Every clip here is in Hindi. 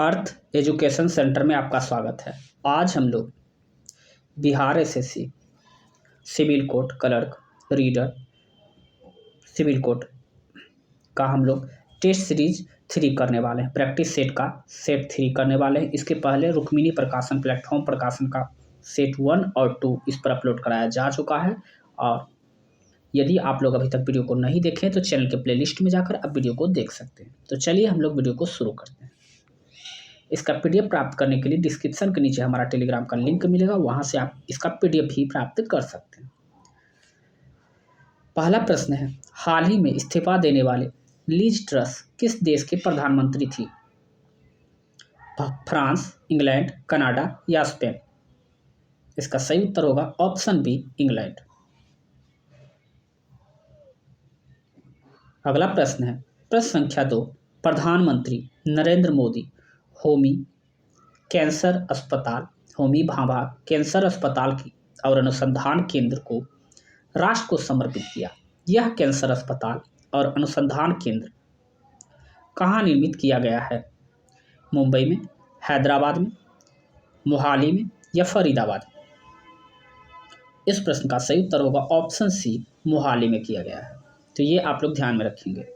अर्थ एजुकेशन सेंटर में आपका स्वागत है। आज हम लोग Bihar SSC civil court clerk reader civil court का हम लोग टेस्ट सीरीज 3 करने वाले हैं। प्रैक्टिस सेट का सेट 3 करने वाले हैं। इसके पहले रुक्मिणी प्रकाशन प्लेटफॉर्म प्रकाशन का सेट 1 और 2 इस पर अपलोड कराया जा चुका है। और यदि आप लोग अभी तक वीडियो को नहीं देखें तो चैनल के प्लेलिस्ट में जाकर आप वीडियो को देख सकते हैं। तो चलिए हम लोग वीडियो को शुरू करते हैं। इसका पीडीएफ प्राप्त करने के लिए डिस्क्रिप्शन के नीचे हमारा टेलीग्राम का लिंक मिलेगा, वहां से आप इसका पीडीएफ भी प्राप्त कर सकते हैं। पहला प्रश्न है, हाल ही में इस्तीफा देने वाले लीज ट्रस किस देश के प्रधानमंत्री थी? फ्रांस, इंग्लैंड, कनाडा या स्पेन? इसका सही उत्तर होगा ऑप्शन बी, इंग्लैंड। अगला प्रश्न है, प्रश्न संख्या 2, प्रधानमंत्री नरेंद्र मोदी होमी भाभा कैंसर अस्पताल की और अनुसंधान केंद्र को राष्ट्र को समर्पित किया। यह कैंसर अस्पताल और अनुसंधान केंद्र कहाँ निर्मित किया गया है? मुंबई में, हैदराबाद में, मोहाली में या फरीदाबाद में? इस प्रश्न का सही उत्तर होगा ऑप्शन सी, मोहाली में किया गया है। तो ये आप लोग ध्यान में रखेंगे।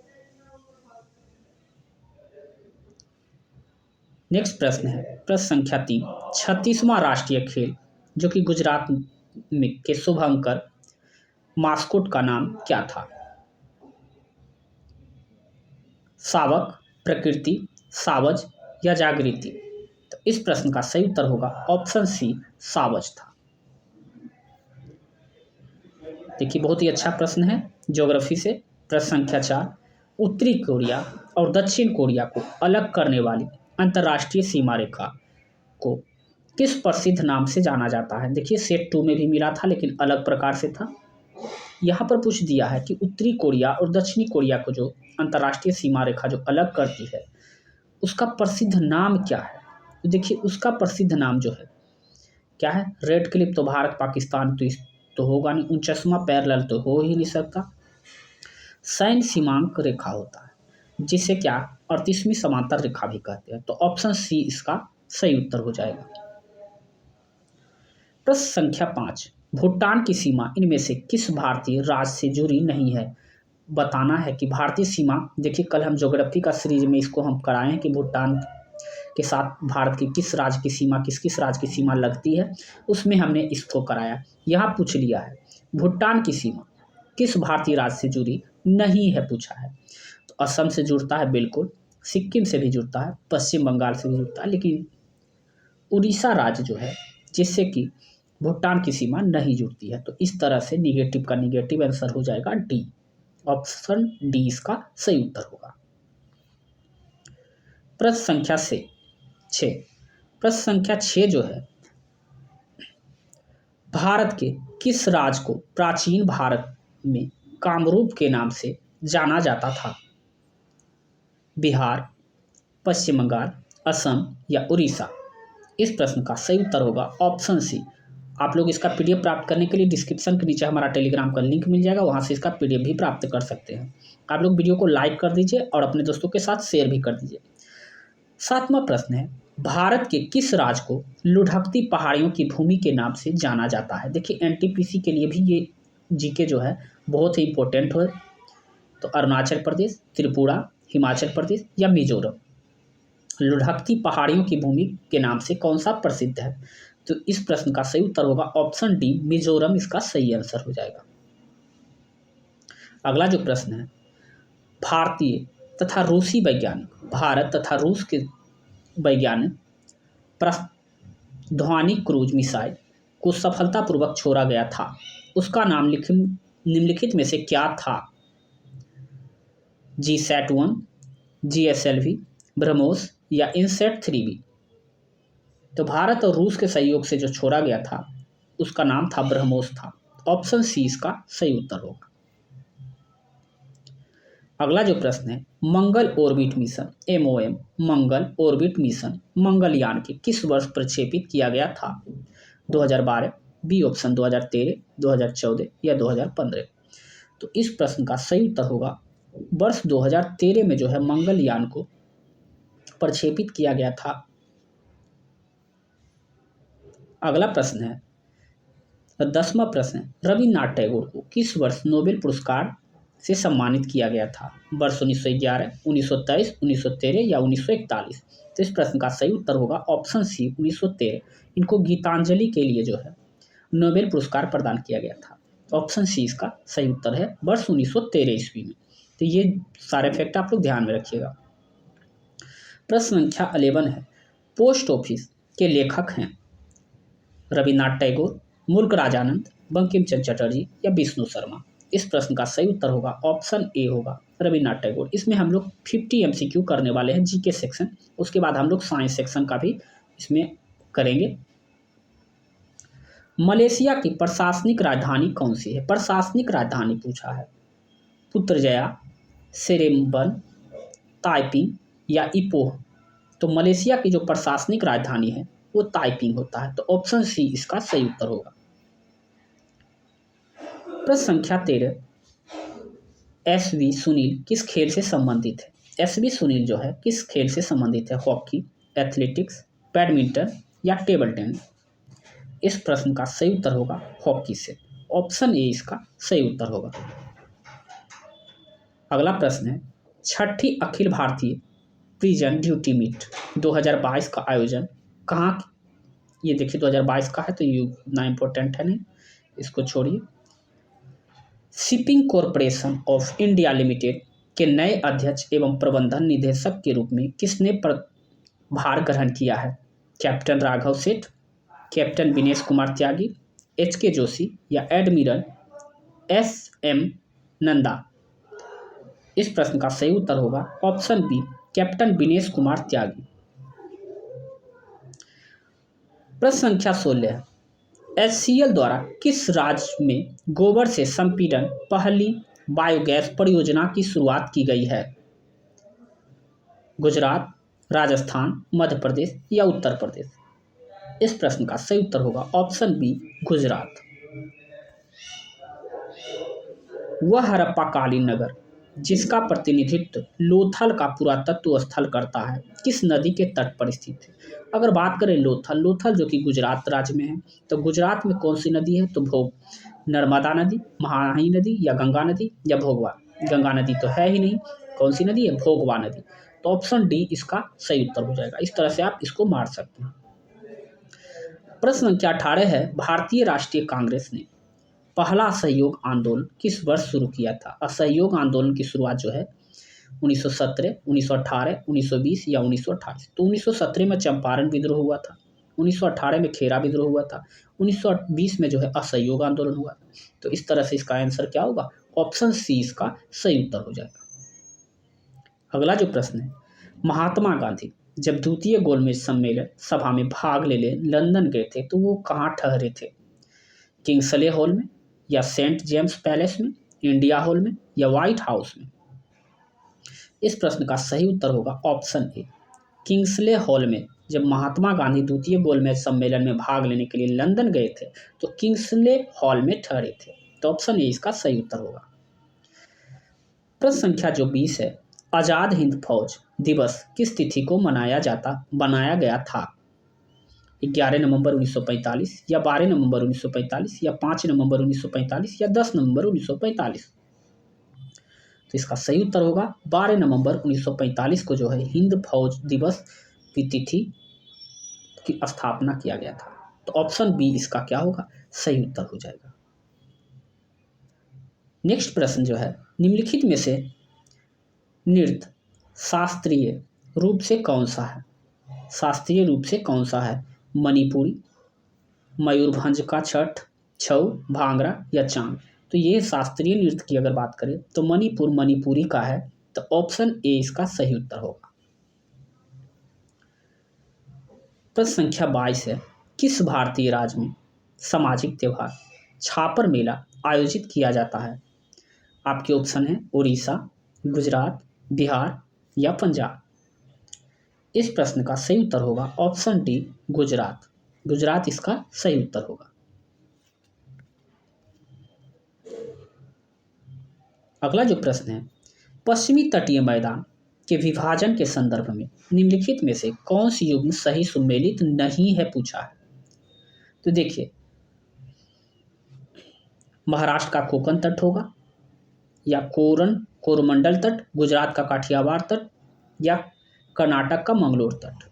नेक्स्ट प्रश्न है, प्रश्न संख्या 3, 36वां राष्ट्रीय खेल जो कि गुजरात में के शुभंकर मास्कोट का नाम क्या था? सावक, प्रकृति, सावज या जागृति? तो इस प्रश्न का सही उत्तर होगा ऑप्शन सी, सावज था। देखिए बहुत ही अच्छा प्रश्न है ज्योग्राफी से। प्रश्न संख्या 4, उत्तरी कोरिया और दक्षिण कोरिया को अलग करने वाली अंतर्राष्ट्रीय सीमा रेखा को किस प्रसिद्ध नाम से जाना जाता है? देखिए सेट 2 में भी मिला था लेकिन अलग प्रकार से था। यहाँ पर पूछ दिया है कि उत्तरी कोरिया और दक्षिणी कोरिया को जो अंतर्राष्ट्रीय सीमा रेखा जो अलग करती है उसका प्रसिद्ध नाम क्या है? तो देखिए उसका प्रसिद्ध नाम जो है क्या है? रेड क्लिफ तो भारत पाकिस्तान तो होगा नहीं, 49वां पैरेलल तो हो ही नहीं सकता। सैन्य सीमांक रेखा होता है जिसे क्या 38वीं समांतर रेखा भी कहते हैं। तो ऑप्शन सी इसका सही उत्तर हो जाएगा। प्रश्न संख्या 5, भूटान की सीमा इनमें से किस भारतीय राज्य से जुड़ी नहीं है? बताना है कि भारतीय सीमा, देखिए कल हम ज्योग्राफी का सीरीज में इसको हम कराए हैं कि भूटान के साथ भारत की किस राज्य की सीमा किस राज्य की सीमा लगती है, उसमें हमने इसको कराया। यहाँ पूछ लिया है भूटान की सीमा किस भारतीय राज्य से जुड़ी नहीं है पूछा है। तो असम से जुड़ता है बिल्कुल, सिक्किम से भी जुड़ता है, पश्चिम बंगाल से भी जुड़ता है, लेकिन उड़ीसा राज्य जो है जिससे कि भूटान की सीमा नहीं जुड़ती है। तो इस तरह से निगेटिव का निगेटिव आंसर हो जाएगा डी, ऑप्शन डी इसका सही उत्तर होगा। प्रश्न संख्या 6, प्रश्न संख्या 6 जो है, भारत के किस राज्य को प्राचीन भारत में कामरूप के नाम से जाना जाता था? बिहार, पश्चिम बंगाल, असम या उड़ीसा? इस प्रश्न का सही उत्तर होगा ऑप्शन सी। आप लोग इसका पीडीएफ प्राप्त करने के लिए डिस्क्रिप्शन के नीचे हमारा टेलीग्राम का लिंक मिल जाएगा, वहां से इसका पीडीएफ भी प्राप्त कर सकते हैं। आप लोग वीडियो को लाइक कर दीजिए और अपने दोस्तों के साथ शेयर भी कर दीजिए। 7वां प्रश्न है, भारत के किस राज्य को लुढ़कती पहाड़ियों की भूमि के नाम से जाना जाता है? देखिए एनटीपीसी के लिए भी ये जीके जो है बहुत ही इंपॉर्टेंट है। तो अरुणाचल प्रदेश, त्रिपुरा, हिमाचल प्रदेश या मिजोरम? लुढ़कती पहाड़ियों की भूमि के नाम से कौन सा प्रसिद्ध है? तो इस प्रश्न का सही उत्तर होगा ऑप्शन डी, मिजोरम इसका सही आंसर हो जाएगा। अगला जो प्रश्न है, भारतीय तथा रूसी वैज्ञानिक, भारत तथा रूस के वैज्ञानिक ध्वनिक क्रूज मिसाइल को सफलतापूर्वक छोड़ा गया था, उसका नाम निम्नलिखित में से क्या था? GSAT-1, GSLV, ब्रह्मोस या इनसेट 3B? तो भारत और रूस के सहयोग से जो छोड़ा गया था उसका नाम था ब्रह्मोस था। ऑप्शन सी इसका सही उत्तर होगा। अगला जो प्रश्न है, मंगल ऑर्बिट मिशन MOM, मंगल ऑर्बिट मिशन मंगलयान के किस वर्ष प्रक्षेपित किया गया था? 2012, बी ऑप्शन 2013, 2014 या 2015? तो इस प्रश्न का सही उत्तर होगा वर्ष 2013 में जो है मंगलयान को प्रक्षेपित किया गया था? अगला प्रश्न है 10वां प्रश्न है, रविन्द्रनाथ टैगोर को किस वर्ष नोबेल पुरस्कार से सम्मानित किया गया था? वर्ष 1911, 1923, 1913 या 1941? तो इस प्रश्न का सही उत्तर होगा ऑप्शन सी 1913। इनको गीतांजलि के लिए जो है नोबेल पुरस्कार प्रदान किया गया था। ऑप्शन सी इसका सही उत्तर है, वर्ष 1913 ईस्वी में। तो ये सारे फैक्ट आप लोग ध्यान में रखिएगा। प्रश्न संख्या 11 है, पोस्ट ऑफिस के लेखक हैं रविन्द्रनाथ टैगोर, मुल्क राजानंद, बंकिम चंद्र चटर्जी या विष्णु शर्मा? इस प्रश्न का सही उत्तर होगा ऑप्शन ए होगा रविन्द्रनाथ टैगोर। इसमें हम लोग 50 एमसीक्यू करने वाले हैं, जीके सेक्शन, उसके बाद हम लोग साइंस सेक्शन का भी इसमें करेंगे। मलेशिया की प्रशासनिक राजधानी कौन सी है? प्रशासनिक राजधानी पूछा है, पुत्रजया, सेरेम्बन, ताइपिंग या इपोह? तो मलेशिया की जो प्रशासनिक राजधानी है वो ताइपिंग होता है। तो ऑप्शन सी इसका सही उत्तर होगा। प्रश्न संख्या 13, एसवी सुनील किस खेल से संबंधित है? एसवी सुनील जो है किस खेल से संबंधित है? हॉकी, एथलेटिक्स, बैडमिंटन या टेबल टेनिस? इस प्रश्न का सही उत्तर होगा हॉकी से। ऑप्शन ए इसका सही उत्तर होगा। अगला प्रश्न है, छठी Akhil Bharatiya prison duty meet 2022 का आयोजन कहाँ? ये देखिए 2022 का है तो ये इतना इम्पोर्टेंट है नहीं, इसको छोड़िए। Shipping corporation of India limited के नए अध्यक्ष एवं प्रबंधन निदेशक के रूप में किसने भार ग्रहण किया है? कैप्टन राघव सेठ, कैप्टन विनेश कुमार त्यागी, एच.के. जोशी या एडमिरल एस.एम. नंदा? इस प्रश्न का सही उत्तर होगा option B captain Vinesh Kumar Tyagi. प्रश्न संख्या 16, एचसीएल द्वारा किस राज्य में गोबर से संपीड़न पहली बायोगैस परियोजना की शुरुआत की गई है? गुजरात, राजस्थान, मध्य प्रदेश या उत्तर प्रदेश? इस प्रश्न का सही उत्तर होगा ऑप्शन बी गुजरात। वह हड़प्पाकालीन नगर जिसका प्रतिनिधित्व लोथल का पुरातत्व स्थल करता है किस नदी के तट पर स्थित है? अगर बात करें लोथल जो कि गुजरात राज्य में है, तो गुजरात में कौन सी नदी है? तो नर्मदा नदी, महाही नदी या गंगा नदी या भोगवा? गंगा नदी तो है ही नहीं, कौन सी नदी है? भोगवा नदी। तो ऑप्शन डी इसका सही उत्तर हो जाएगा। इस तरह से आप इसको मार सकते हैं। प्रश्न संख्या 18 है, भारतीय राष्ट्रीय कांग्रेस ने पहला असहयोग आंदोलन किस वर्ष शुरू किया था? असहयोग आंदोलन की शुरुआत जो है 1917, 1918, 1920 या 1928? तो 1917 में चंपारण विद्रोह हुआ था, 1918 में खेरा विद्रोह हुआ था, 1920 में जो है असहयोग आंदोलन हुआ। तो इस तरह से इसका आंसर क्या होगा? ऑप्शन सी इसका सही उत्तर हो जाएगा। अगला जो प्रश्न है, महात्मा गांधी जब द्वितीय गोलमेज सम्मेलन सभा में भाग लेने लंदन गए थे तो वो कहाँ ठहरे थे? किंग्सले हॉल में या सेंट जेम्स पैलेस में, इंडिया हॉल में या व्हाइट हाउस में? इस प्रश्न का सही उत्तर होगा ऑप्शन ए किंग्सले हॉल में। जब महात्मा गांधी द्वितीय गोलमेज सम्मेलन में भाग लेने के लिए लंदन गए थे तो किंग्सले हॉल में ठहरे थे। तो ऑप्शन ए इसका सही उत्तर होगा। प्रश्न संख्या जो 20 है, आजाद हिंद फौज दिवस किस तिथि को बनाया गया था? 11 नवंबर 1945 या 12 नवंबर 1945 या 5 नवंबर 1945 या 10 नवंबर 1945? तो इसका सही उत्तर होगा 12 नवंबर 1945 को जो है हिंद फौज दिवस की तिथि की स्थापना किया गया था। तो ऑप्शन बी इसका क्या होगा? सही उत्तर हो जाएगा। नेक्स्ट प्रश्न जो है, निम्नलिखित में से नृत्य शास्त्रीय रूप से कौन सा है? शास्त्रीय रूप से कौन सा है? मणिपुरी, मयूरभंज का छठ, छऊ, भांगड़ा या चांद? तो ये शास्त्रीय नृत्य की अगर बात करें तो मणिपुरी का है। तो ऑप्शन ए इसका सही उत्तर होगा। प्रश्न संख्या 22 है, किस भारतीय राज्य में सामाजिक त्योहार छापर मेला आयोजित किया जाता है? आपके ऑप्शन है उड़ीसा, गुजरात, बिहार या पंजाब? इस प्रश्न का सही उत्तर होगा ऑप्शन डी गुजरात। गुजरात इसका सही उत्तर होगा। अगला जो प्रश्न है, पश्चिमी तटीय मैदान के विभाजन के संदर्भ में निम्नलिखित में से कौन सी युग्म सही सुमेलित नहीं है पूछा है। तो देखिए, महाराष्ट्र का कोंकण तट होगा, या कोरोमंडल तट, गुजरात का काठियावाड़ तट, या कर्नाटक का मंगलोर तट।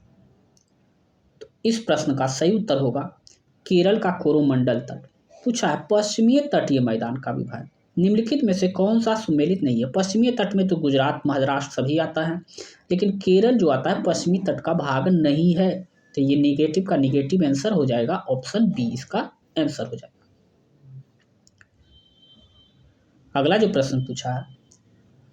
तो इस प्रश्न का सही उत्तर होगा केरल का कोरोमंडल तट। पूछा है पश्चिमी तटीय मैदान का विभाजन निम्नलिखित में से कौन सा सुमेलित नहीं है। पश्चिमी तट में तो गुजरात, महाराष्ट्र सभी आता है, लेकिन केरल जो आता है पश्चिमी तट का भाग नहीं है। तो ये निगेटिव का निगेटिव आंसर हो जाएगा, ऑप्शन बी इसका आंसर हो जाएगा। अगला जो प्रश्न पूछा है,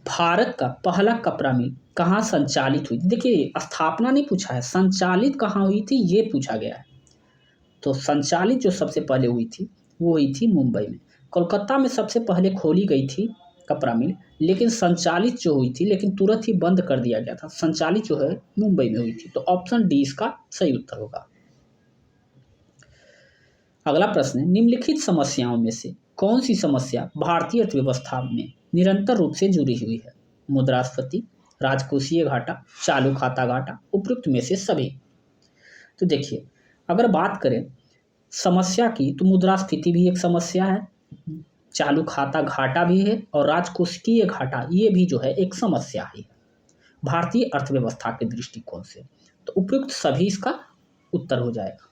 भारत का पहला कपड़ा मिल कहाँ संचालित हुई। देखिए, स्थापना नहीं पूछा है, संचालित कहाँ हुई थी ये पूछा गया है। तो संचालित जो सबसे पहले हुई थी वो हुई थी मुंबई में। कोलकाता में सबसे पहले खोली गई थी कपड़ा मिल, लेकिन संचालित जो हुई थी लेकिन तुरंत ही बंद कर दिया गया था। संचालित जो है मुंबई में हुई थी। तो ऑप्शन डी इसका सही उत्तर होगा। अगला प्रश्न है, निम्नलिखित समस्याओं में से कौन सी समस्या भारतीय अर्थव्यवस्था में निरंतर रूप से जुड़ी हुई है। मुद्रास्फीति, राजकोषीय घाटा, चालू खाता घाटा, उपयुक्त में से सभी। तो देखिए, अगर बात करें समस्या की तो मुद्रास्फीति भी एक समस्या है, चालू खाता घाटा भी है, और राजकोषीय घाटा ये भी जो है एक समस्या ही है भारतीय अर्थव्यवस्था के दृष्टिकोण से। तो उपयुक्त सभी इसका उत्तर हो जाएगा।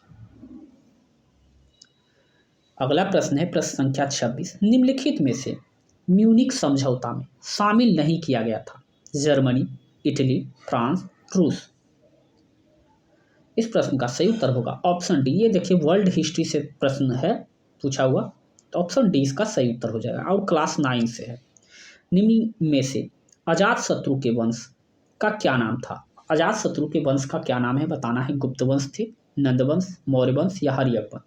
अगला प्रश्न है प्रश्न संख्या 26, निम्नलिखित में से म्यूनिक समझौता में शामिल नहीं किया गया था। जर्मनी, इटली, फ्रांस, रूस। इस प्रश्न का सही उत्तर होगा ऑप्शन डी। ये देखिए वर्ल्ड हिस्ट्री से प्रश्न है पूछा हुआ, तो ऑप्शन डी इसका सही उत्तर हो जाएगा और क्लास 9 से है। निम्न में से अजातशत्रु के वंश का क्या नाम था। अजातशत्रु के वंश का क्या नाम है बताना है। गुप्त वंश थे, नंद वंश, मौर्य वंश या हर्यक वंश।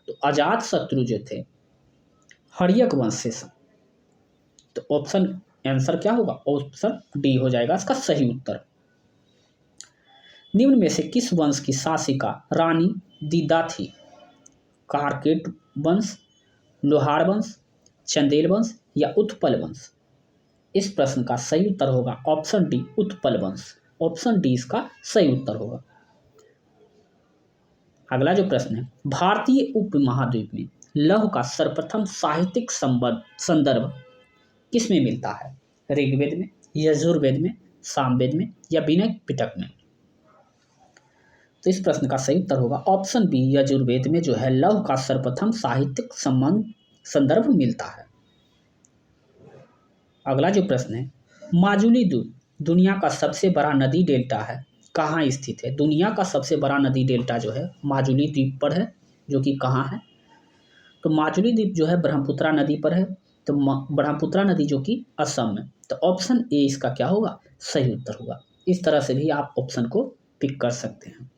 तो अजातशत्रु जो थे हर्यक वंश से। तो ऑप्शन आंसर क्या होगा, ऑप्शन डी हो जाएगा इसका सही उत्तर। निम्न में से किस वंश की शासिका रानी दीदा थी। कारकेट वंश, लोहार वंश, चंदेल वंश या उत्पल वंश। इस प्रश्न का सही उत्तर होगा ऑप्शन डी, उत्पल वंश। ऑप्शन डी इसका सही उत्तर होगा। अगला जो प्रश्न है, भारतीय उपमहाद्वीप में लौह का सर्वप्रथम साहित्यिक संदर्भ किसमें मिलता है। ऋग्वेद में, यजुर्वेद में, सामवेद में या विनय पिटक में। तो इस प्रश्न का सही उत्तर होगा ऑप्शन बी, यजुर्वेद में जो है लौह का सर्वप्रथम साहित्यिक संदर्भ मिलता है। अगला जो प्रश्न है, माजुली द्वीप दुनिया का सबसे बड़ा नदी डेल्टा है, कहाँ स्थित है। दुनिया का सबसे बड़ा नदी डेल्टा जो है माजुली द्वीप पर है, जो कि कहाँ है। तो माजुली द्वीप जो है ब्रह्मपुत्रा नदी पर है। तो ब्रह्मपुत्रा नदी जो कि असम में। तो ऑप्शन ए इसका क्या होगा, सही उत्तर होगा। इस तरह से भी आप ऑप्शन को पिक कर सकते हैं।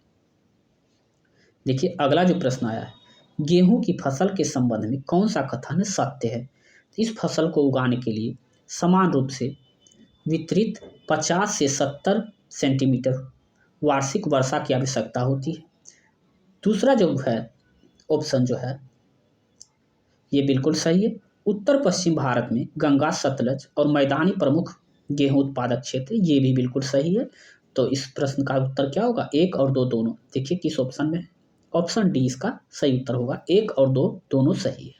देखिए अगला जो प्रश्न आया है, गेहूं की फसल के संबंध में कौन सा कथन सत्य है। तो इस फसल को उगाने के लिए समान रूप से वितरित 50 से 70 सेंटीमीटर वार्षिक वर्षा की आवश्यकता होती है। दूसरा जो है ऑप्शन जो है ये बिल्कुल सही है। उत्तर पश्चिम भारत में गंगा, सतलज और मैदानी प्रमुख गेहूं उत्पादक क्षेत्र, ये भी बिल्कुल सही है। तो इस प्रश्न का उत्तर क्या होगा, 1 और 2 दोनों। देखिए किस ऑप्शन में है, ऑप्शन डी इसका सही उत्तर होगा। 1 और 2 दोनों सही है।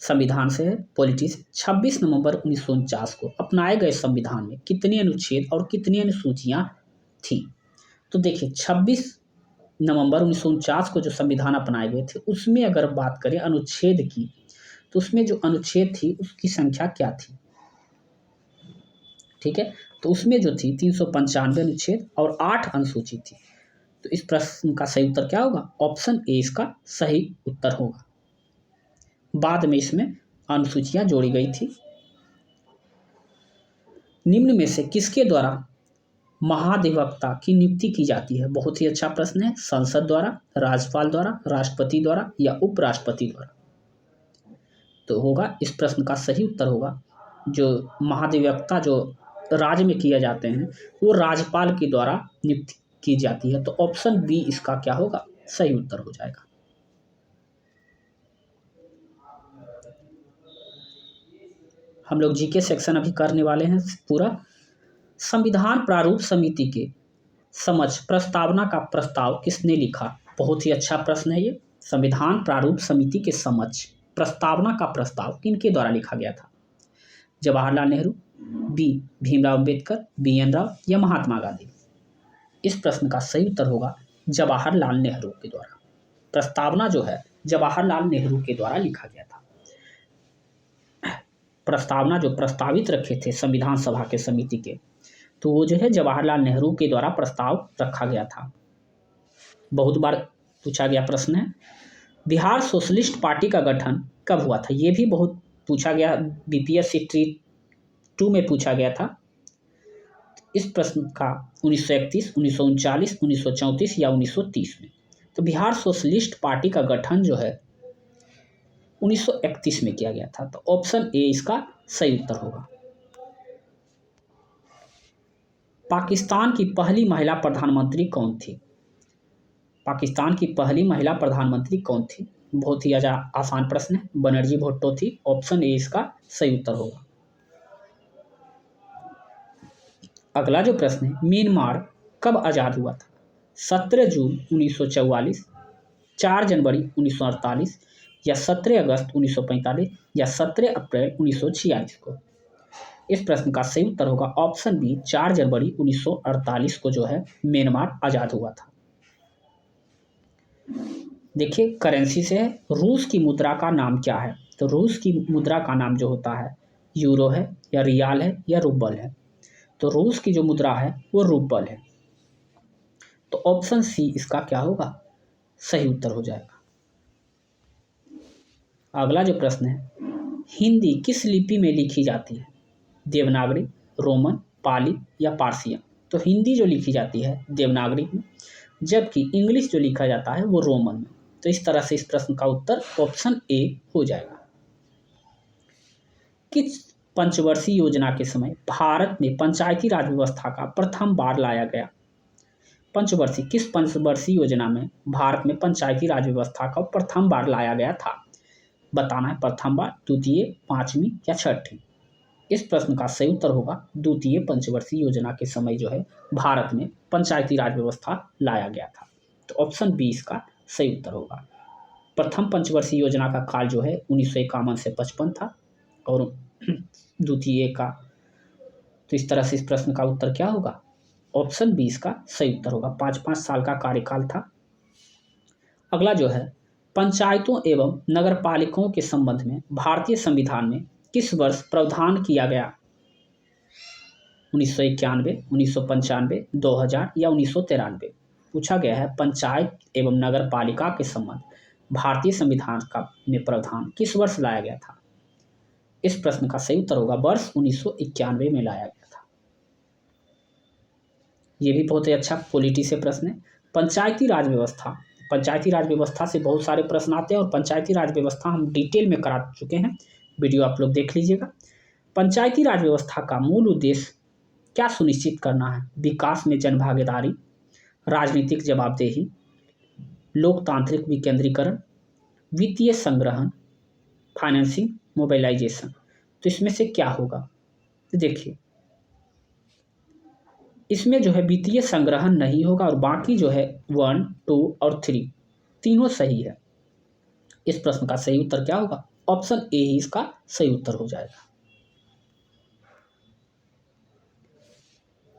संविधान से है पॉलिटी से, 26 नवंबर 1949 को अपनाए गए संविधान में कितने अनुच्छेद और कितनी अनुसूचियां थी। तो देखिए 26 नवंबर 1949 को जो संविधान अपनाए गए थे उसमें अगर बात करें अनुच्छेद की, तो उसमें जो अनुच्छेद थी उसकी संख्या क्या थी। ठीक है, तो उसमें जो थी 395 अनुच्छेद और 8 अनुसूची थी। तो इस प्रश्न का सही उत्तर क्या होगा, ऑप्शन ए इसका सही उत्तर होगा। बाद में इसमें अनुसूचियां जोड़ी गई थी। निम्न में से किसके द्वारा महाधिवक्ता की नियुक्ति की जाती है। बहुत ही अच्छा प्रश्न है। संसद द्वारा, राज्यपाल द्वारा, राष्ट्रपति द्वारा या उपराष्ट्रपति द्वारा। तो होगा इस प्रश्न का सही उत्तर होगा जो महाधिवक्ता जो राज्य में किए जाते हैं वो राज्यपाल के द्वारा नियुक्ति की जाती है। तो ऑप्शन बी इसका क्या होगा, सही उत्तर हो जाएगा। हम लोग जीके सेक्शन अभी करने वाले हैं पूरा। संविधान प्रारूप समिति के समझ प्रस्तावना का प्रस्ताव किसने लिखा? बहुत ही अच्छा प्रश्न है ये। संविधान प्रारूप समिति के समझ प्रस्तावना का प्रस्ताव किनके द्वारा लिखा गया था? Jawaharlal Nehru, B Bhimrao Ambedkar, B N. राव या महात्मा गांधी? इस प्रश्न का सही उत्तर होगा जवाहरलाल नेहरू के द्वारा। प्रस्तावना जो है जवाहरलाल नेहरू के द्वारा लिखा गया था। प्रस्तावना जो प्रस्तावित रखे थे संविधान सभा के समिति के, तो वो जो है जवाहरलाल नेहरू के द्वारा प्रस्ताव रखा गया था। बहुत बार पूछा गया प्रश्न है। बिहार सोशलिस्ट पार्टी का गठन कब हुआ था? ये भी बहुत पूछा गया, बीपीएससी ट्री 2 में पूछा गया था। इस प्रश्न का 1931, 1939, 1934 या 1930 में। तो बिहार सोशलिस्ट पार्टी का गठन जो है 1931 में किया गया था। तो ऑप्शन ए इसका सही उत्तर होगा। पाकिस्तान की पहली महिला प्रधानमंत्री कौन थी? पाकिस्तान की पहली महिला प्रधानमंत्री कौन थी? बहुत ही आसान प्रश्न है। बनर्जी भुट्टो थी। ऑप्शन ए इसका सही उत्तर होगा। अगला जो प्रश्न है, म्यांमार कब आज़ाद हुआ था? 17 जून 1944, 4 जनवरी 1948 या 17 अगस्त 1945 या 17 अप्रैल 1946 को? इस प्रश्न का सही उत्तर होगा ऑप्शन बी 4 जनवरी 1948 को जो है म्यांमार आज़ाद हुआ था। देखिए करेंसी से है, रूस की मुद्रा का नाम क्या है? तो रूस की मुद्रा का नाम जो होता है यूरो है या रियाल है या रूबल है। तो रूस की जो मुद्रा है वो रूबल है। तो ऑप्शन सी इसका क्या होगा? सही उत्तर हो जाएगा। अगला जो प्रश्न है, हिंदी किस लिपि में लिखी जाती है? देवनागरी, रोमन, पाली या पारसियन? तो हिंदी जो लिखी जाती है देवनागरी में, जबकि इंग्लिश जो लिखा जाता है वो रोमन में। तो इस तरह से इस प्रश्न का उत्तर ऑप्शन ए हो जाएगा। किस पंचवर्षीय योजना के समय भारत में पंचायती राज व्यवस्था का प्रथम बार लाया गया? पंचवर्षीय, किस पंचवर्षीय योजना में भारत में पंचायती राज व्यवस्था का प्रथम बार लाया गया था? बताना है प्रथम बार, द्वितीय, पांचवी या छठी? इस प्रश्न का सही उत्तर होगा द्वितीय पंचवर्षीय योजना के समय जो है भारत में पंचायती राज व्यवस्था लाया गया था। तो ऑप्शन बी इसका सही उत्तर होगा। प्रथम पंचवर्षीय योजना का काल जो है 1951 से 55 था और द्वितीय का, तो इस तरह से इस प्रश्न का उत्तर क्या होगा? ऑप्शन बी इसका सही उत्तर होगा। 5-5 साल का कार्यकाल था। अगला जो है, पंचायतों एवं नगर पालिकाओं के संबंध में भारतीय संविधान में किस वर्ष प्रावधान किया गया? 1991, 1995, 2000 या 1993? पूछा गया है पंचायत एवं नगर पालिका के संबंध भारतीय संविधान का में प्रावधान किस वर्ष लाया गया था? इस प्रश्न का सही उत्तर होगा वर्ष 1991 में लाया गया था। ये भी बहुत ही अच्छा पॉलिटी से प्रश्न है। पंचायती राज व्यवस्था, पंचायती राज व्यवस्था से बहुत सारे प्रश्न आते हैं और पंचायती राज व्यवस्था हम डिटेल में करा चुके हैं, वीडियो आप लोग देख लीजिएगा। पंचायती राज व्यवस्था का मूल उद्देश्य क्या सुनिश्चित करना है? विकास में जनभागीदारी, राजनीतिक जवाबदेही, लोकतांत्रिक विकेंद्रीकरण, वित्तीय संग्रहण, फाइनेंसिंग, मोबिलाइजेशन। तो इसमें से क्या होगा? तो देखिए इसमें जो है वित्तीय संग्रहण नहीं होगा और बाकी जो है 1, 2 और 3 तीनों सही है। इस प्रश्न का सही उत्तर क्या होगा? ऑप्शन ए ही इसका सही उत्तर हो जाएगा।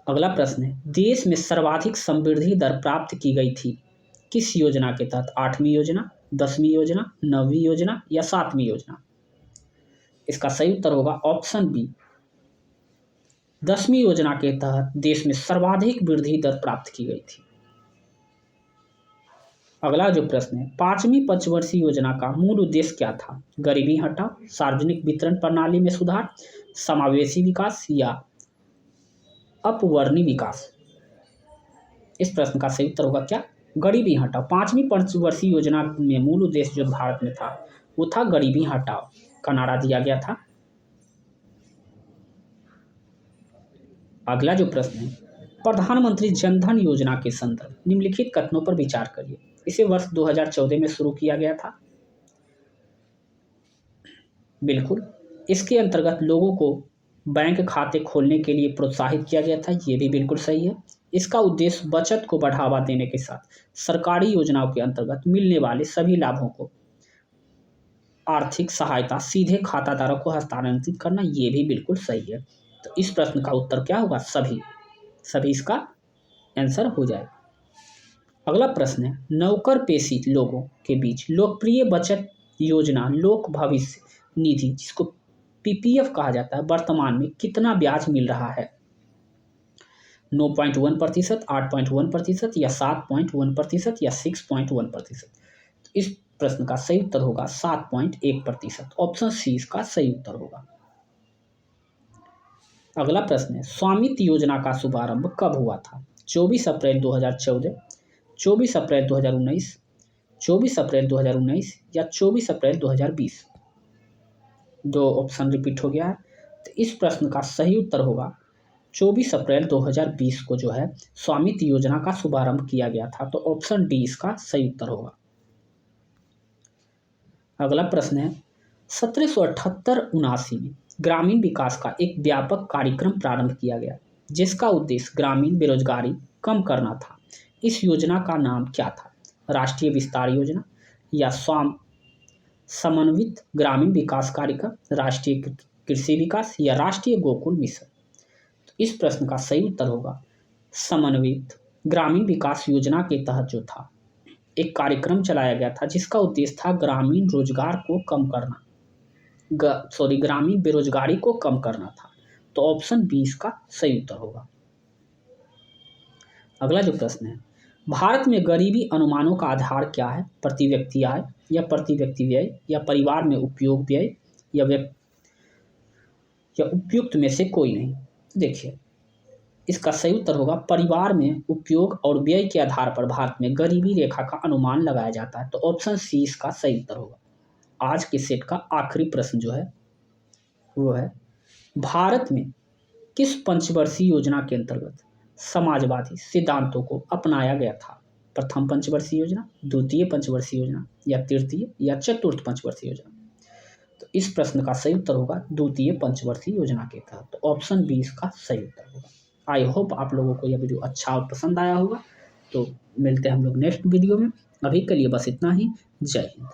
अगला प्रश्न है, देश में सर्वाधिक समृद्धि दर प्राप्त की गई थी किस योजना के तहत? 8वीं योजना, 10वीं योजना, 9वीं योजना या 7वीं योजना? इसका सही उत्तर होगा ऑप्शन बी, 10वीं योजना के तहत देश में सर्वाधिक वृद्धि दर प्राप्त की गई थी। अगला जो प्रश्न है, 5वीं पंचवर्षीय योजना का मूल उद्देश्य क्या था? गरीबी हटाओ, सार्वजनिक वितरण प्रणाली में सुधार, समावेशी विकास या अपवर्णी विकास? इस प्रश्न का सही उत्तर होगा क्या? गरीबी हटाओ। 5वीं पंचवर्षीय योजना में मूल उद्देश्य जो भारत में था वो था गरीबी हटाओ का नारा दिया गया था। अगला जो प्रश्न है, प्रधानमंत्री जनधन योजना के संदर्भ निम्नलिखित कथनों पर विचार करिए। इसे वर्ष 2014 में शुरू किया गया था। बिल्कुल, इसके अंतर्गत लोगों को बैंक खाते खोलने के लिए प्रोत्साहित किया गया था, ये भी बिल्कुल सही है। इसका उद्देश्य बचत को बढ़ावा देने के साथ सरकारी योजनाओं के अंतर्गत मिलने वाले सभी लाभों को आर्थिक सहायता सीधे खाताधारक को हस्तांतरित करना, ये भी बिल्कुल सही है। तो इस प्रश्न का उत्तर क्या होगा? सभी। सभी इसका आंसर हो जाएगा। अगला प्रश्न है, नौकर पेशी लोगों के बीच लोकप्रिय बचत योजना लोक भविष्य निधि, जिसको पीपीएफ कहा जाता है, वर्तमान में कितना ब्याज मिल रहा है? 9.1%, 8.1% या 7.1% या 6.1%? तो इस प्रश्न का सही उत्तर होगा 7.1%। ऑप्शन सी इसका सही उत्तर होगा। अगला प्रश्न है, स्वामित्व योजना का शुभारंभ कब हुआ था? 24 अप्रैल 2014, 24 अप्रैल 2019, 24 अप्रैल 2019 या 24 अप्रैल 2020? दो ऑप्शन रिपीट हो गया है। तो इस प्रश्न का सही उत्तर होगा 24 अप्रैल 2020 को जो है स्वामित्व योजना का शुभारंभ किया गया था। तो ऑप्शन डी इसका सही उत्तर होगा। अगला प्रश्न है, 1778-79 में ग्रामीण विकास का एक व्यापक कार्यक्रम प्रारंभ किया गया, जिसका उद्देश्य ग्रामीण बेरोजगारी कम करना था। इस योजना का नाम क्या था? राष्ट्रीय विस्तार योजना या समन्वित ग्रामीण विकास कार्यक्रम, राष्ट्रीय कृषि विकास या राष्ट्रीय गोकुल मिशन? तो इस प्रश्न का सही उत्तर होगा समन्वित ग्रामीण विकास योजना के तहत जो था एक कार्यक्रम चलाया गया था, जिसका उद्देश्य था ग्रामीण रोजगार को कम करना, ग्रामीण बेरोजगारी को कम करना था। तो ऑप्शन बी इसका सही उत्तर होगा। अगला जो प्रश्न है, भारत में गरीबी अनुमानों का आधार क्या है? प्रति व्यक्ति आय या प्रति व्यक्ति व्यय या परिवार में उपयोग व्यय या उपयुक्त में से कोई नहीं? देखिए, इसका सही उत्तर होगा परिवार में उपयोग और व्यय के आधार पर भारत में गरीबी रेखा का अनुमान लगाया जाता है। तो ऑप्शन सी इसका सही उत्तर होगा। आज के सेट का आखिरी प्रश्न जो है वो है, भारत में किस पंचवर्षीय योजना के अंतर्गत समाजवादी सिद्धांतों को अपनाया गया था? प्रथम पंचवर्षीय योजना, द्वितीय पंचवर्षीय योजना या तृतीय या चतुर्थ पंचवर्षीय योजना? तो इस प्रश्न का सही उत्तर होगा द्वितीय पंचवर्षीय योजना के तहत। तो ऑप्शन बी इसका सही उत्तर होगा। आई होप आप लोगों को यह वीडियो अच्छा और पसंद आया होगा। तो मिलते हैं हम लोग नेक्स्ट वीडियो में। अभी के लिए बस इतना ही। जय हिंद।